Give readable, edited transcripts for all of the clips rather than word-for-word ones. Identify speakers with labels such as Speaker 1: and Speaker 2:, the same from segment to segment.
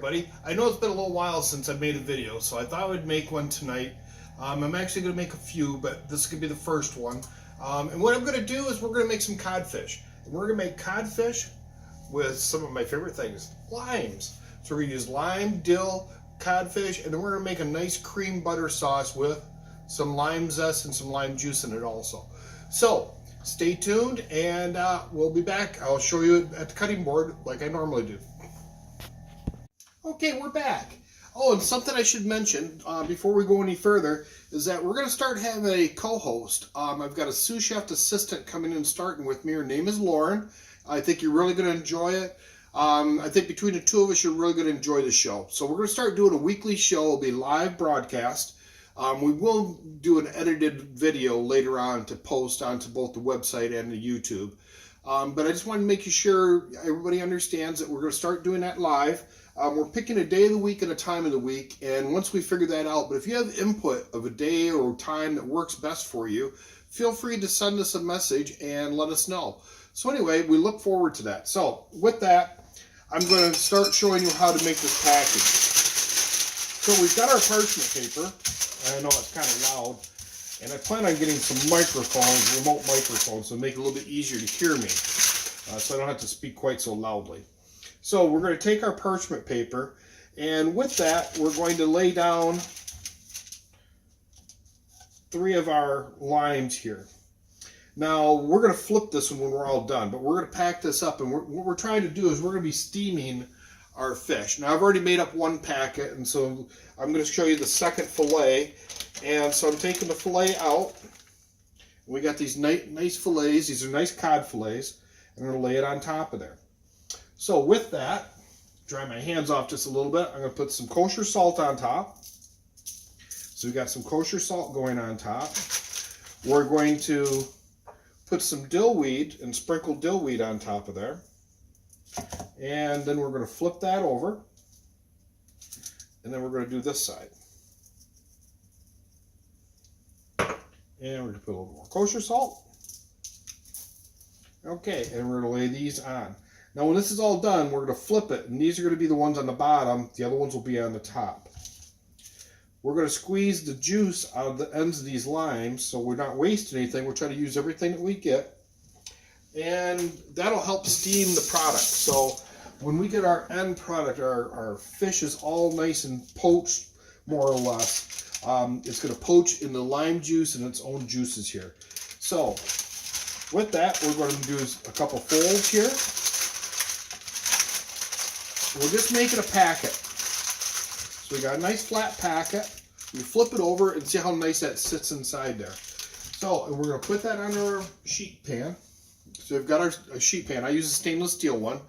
Speaker 1: everybody. I know it's been a little while since I made a video, so I thought I would make one tonight. I'm actually going to make a few, but this is going to be the first one. And what I'm going to do is we're going to make some codfish. And we're going to make codfish with some of my favorite things, limes. So we're going to use lime, dill, codfish, and then we're going to make a nice cream butter sauce with some lime zest and some lime juice in it also. So stay tuned, and we'll be back. I'll show you at the cutting board like I normally do. Okay, we're back. Oh, and something I should mention before we go any further is that we're going to start having a co-host. I've got a sous chef assistant coming in starting with me. Her name is Lauren. I think you're really going to enjoy it. I think between the two of us, you're really going to enjoy the show. So we're going to start doing a weekly show. It'll be live broadcast. We will do an edited video later on to post onto both the website and the YouTube. But I just want to make sure everybody understands that we're going to start doing that live. We're picking a day of the week and a time of the week, and once we figure that out, but if you have input of a day or time that works best for you, feel free to send us a message and let us know. So anyway, we look forward to that. So with that, I'm going to start showing you how to make this package. So we've got our parchment paper. I know it's kind of loud, and I plan on getting some microphones, remote microphones, to make it a little bit easier to hear me, so I don't have to speak quite so loudly. So we're going to take our parchment paper, and with that, we're going to lay down 3 of our limes here. Now, we're going to flip this when we're all done, but we're going to pack this up, and what we're trying to do is we're going to be steaming our fish. Now, I've already made up one packet, and so I'm going to show you the second fillet. And so I'm taking the fillet out. We got these nice fillets. These are nice cod fillets. I'm going to lay it on top of there. So with that, dry my hands off just a little bit. I'm going to put some kosher salt on top. So we got some kosher salt going on top. We're going to put some dill weed and sprinkle dill weed on top of there. And then we're going to flip that over. And then we're going to do this side. And we're going to put a little more kosher salt. Okay, and we're going to lay these on. Now when this is all done, we're going to flip it, and these are going to be the ones on the bottom. The other ones will be on the top. We're going to squeeze the juice out of the ends of these limes, so we're not wasting anything. We're trying to use everything that we get. And that'll help steam the product. So when we get our end product, our fish is all nice and poached, more or less. It's going to poach in the lime juice and its own juices here. So with that, we're going to do a couple folds here. We're just making a packet. So we got a nice flat packet. We flip it over and see how nice that sits inside there. So, and we're going to put that on our sheet pan. So we've got our sheet pan. I use a stainless steel one.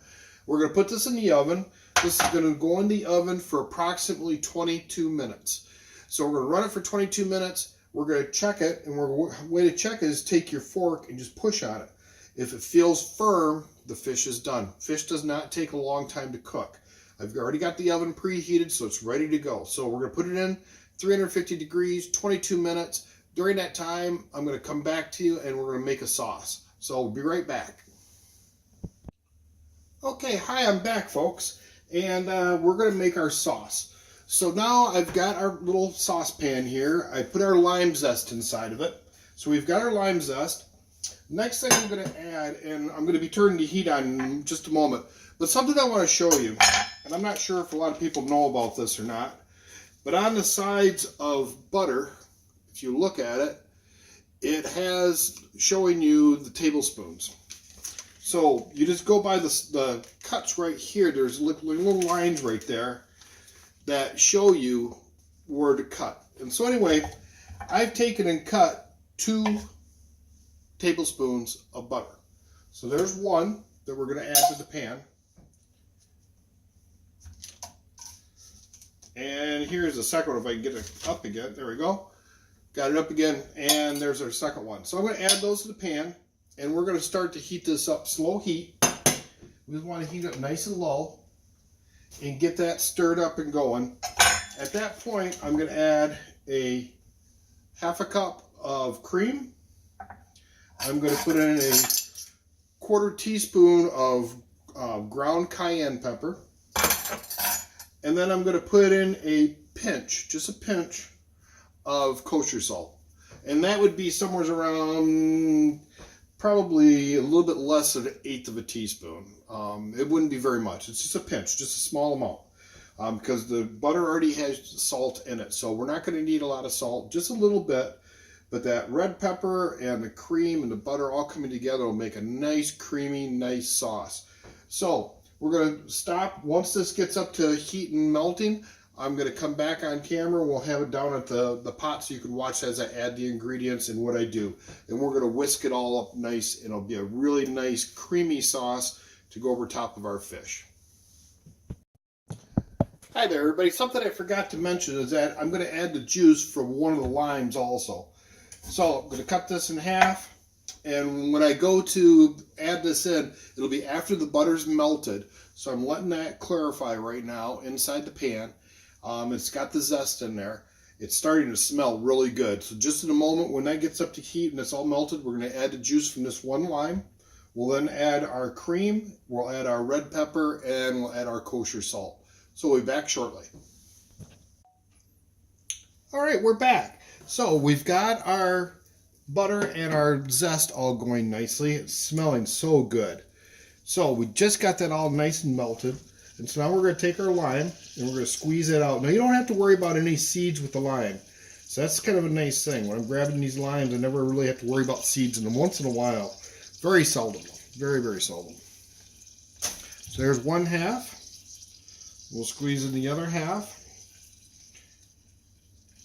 Speaker 1: We're going to put this in the oven. This is going to go in the oven for approximately 22 minutes. So we're going to run it for 22 minutes. We're going to check it, and the way to check it is take your fork and just push on it. If it feels firm, the fish is done. Fish does not take a long time to cook. I've already got the oven preheated, so it's ready to go. So we're going to put it in 350 degrees, 22 minutes. During that time, I'm going to come back to you, and we're going to make a sauce. So we'll be right back. Okay, hi, I'm back, folks. And we're going to make our sauce. So now I've got our little saucepan here. I put our lime zest inside of it. So we've got our lime zest. Next thing I'm going to add, and I'm going to be turning the heat on in just a moment, but something I want to show you, and I'm not sure if a lot of people know about this or not, but on the sides of butter, if you look at it, it has showing you the tablespoons. So you just go by the cuts right here. There's little lines right there that show you where to cut. And so anyway, I've taken and cut 2 tablespoons of butter. So there's one that we're going to add to the pan. And here's the second one, if I can get it up again. There we go. Got it up again, and there's our second one. So I'm going to add those to the pan, and we're going to start to heat this up, slow heat. We just want to heat it nice and low and get that stirred up and going. At that point, I'm going to add a half a cup of cream. I'm going to put in a 1/4 teaspoon of ground cayenne pepper. And then I'm going to put in a pinch, just a pinch of kosher salt. And that would be somewhere around probably a little bit less than 1/8 of a teaspoon. It wouldn't be very much. It's just a pinch, just a small amount. Because the butter already has salt in it. So we're not going to need a lot of salt, just a little bit. But that red pepper and the cream and the butter all coming together will make a nice, creamy, nice sauce. So we're going to stop. Once this gets up to heat and melting, I'm going to come back on camera. We'll have it down at the pot so you can watch as I add the ingredients and what I do. And we're going to whisk it all up nice, and it'll be a really nice, creamy sauce to go over top of our fish. Hi there, everybody. Something I forgot to mention is that I'm going to add the juice from one of the limes also. So I'm going to cut this in half, and when I go to add this in, it'll be after the butter's melted. So I'm letting that clarify right now inside the pan. It's got the zest in there. It's starting to smell really good. So just in a moment, when that gets up to heat and it's all melted, we're going to add the juice from this one lime. We'll then add our cream, we'll add our red pepper, and we'll add our kosher salt. So we'll be back shortly. All right, we're back. So we've got our butter and our zest all going nicely. It's smelling so good. So we just got that all nice and melted. And so now we're going to take our lime and we're going to squeeze it out. Now you don't have to worry about any seeds with the lime. So that's kind of a nice thing. When I'm grabbing these limes, I never really have to worry about seeds in them. Once in a while. Very seldom. Very, very seldom. So there's one half. We'll squeeze in the other half.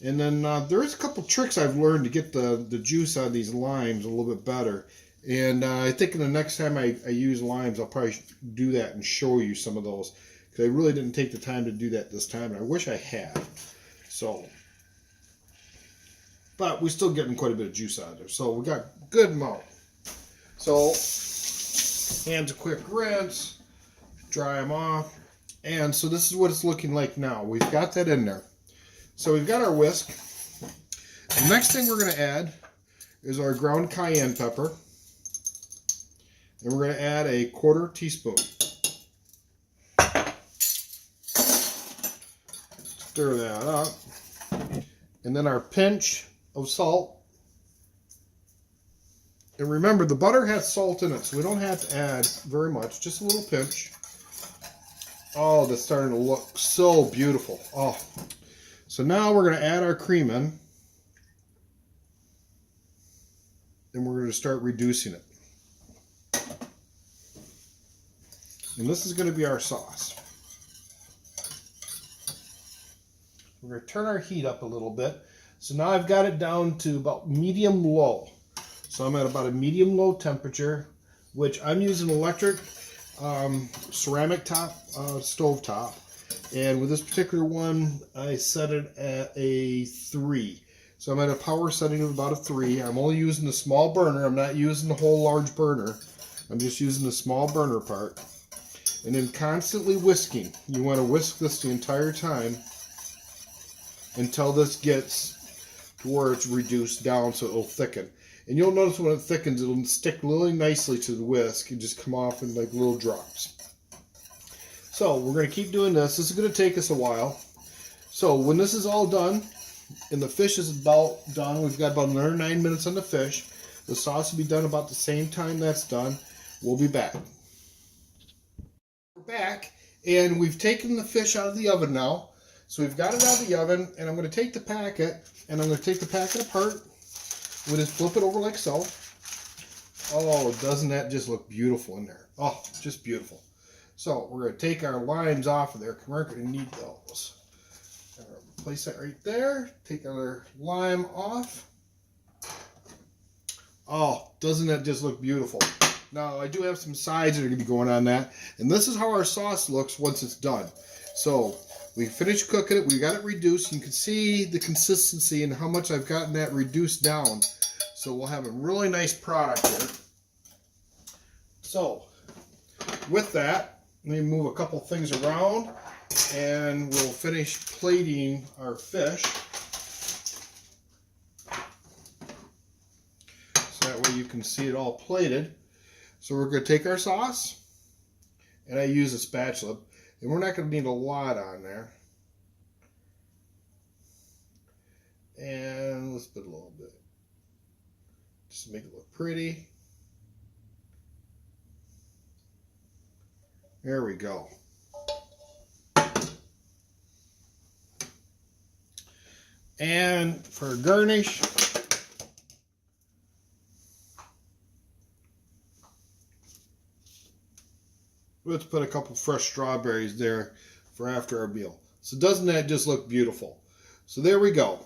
Speaker 1: And then there's a couple tricks I've learned to get the juice out of these limes a little bit better. And I think the next time I use limes, I'll probably do that and show you some of those. Because I really didn't take the time to do that this time, and I wish I had. So, but we're still getting quite a bit of juice out of there. So we got good amount. So, hands a quick rinse, dry them off. And so this is what it's looking like now. We've got that in there. So we've got our whisk. The next thing we're going to add is our ground cayenne pepper. And we're going to add a 1/4 teaspoon. Stir that up. And then our pinch of salt. And remember, the butter has salt in it, so we don't have to add very much, just a little pinch. Oh, that's starting to look so beautiful. Oh. So now we're going to add our cream in, and we're going to start reducing it. And this is going to be our sauce. We're going to turn our heat up a little bit. So now I've got it down to about medium-low. So I'm at about a medium-low temperature, which I'm using electric ceramic top, stove top. And with this particular one, I set it at a 3. So I'm at a power setting of about a 3. I'm only using the small burner. I'm not using the whole large burner. I'm just using the small burner part. And then constantly whisking. You want to whisk this the entire time until this gets to where it's reduced down so it'll thicken. And you'll notice when it thickens, it'll stick really nicely to the whisk and just come off in like little drops. So we're going to keep doing this. This is going to take us a while. So when this is all done, and the fish is about done, we've got about another 9 minutes on the fish. The sauce will be done about the same time that's done. We'll be back. We're back, and we've taken the fish out of the oven now. So we've got it out of the oven, and I'm going to take the packet, and I'm going to take the packet apart. We'll just flip it over like so. Oh, doesn't that just look beautiful in there? Oh, just beautiful. So we're going to take our limes off of there. We're going to need those. Place that right there. Take our lime off. Oh, doesn't that just look beautiful? Now, I do have some sides that are going to be going on that. And this is how our sauce looks once it's done. So we finished cooking it. We got it reduced. You can see the consistency and how much I've gotten that reduced down. So we'll have a really nice product here. So with that, let me move a couple things around and we'll finish plating our fish. So that way you can see it all plated. So we're going to take our sauce, and I use a spatula. And we're not going to need a lot on there. And let's put a little bit. Just to make it look pretty. There we go. And for a garnish, let's put a couple fresh strawberries there for after our meal. So doesn't that just look beautiful? So there we go.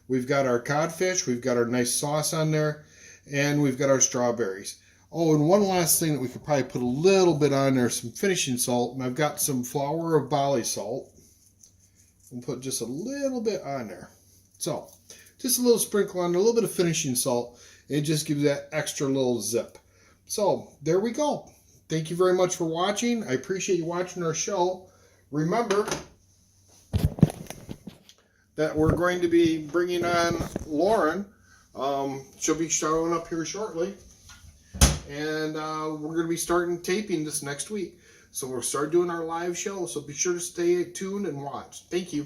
Speaker 1: We've got our codfish, we've got our nice sauce on there, and we've got our strawberries. Oh, and one last thing that we could probably put a little bit on there, some finishing salt, and I've got some flour of barley salt. We'll put just a little bit on there. So, just a little sprinkle on there, a little bit of finishing salt. It just gives that extra little zip. So, there we go. Thank you very much for watching. I appreciate you watching our show. Remember that we're going to be bringing on Lauren. She'll be showing up here shortly. And we're going to be starting taping this next week. So we'll start doing our live show. So be sure to stay tuned and watch. Thank you.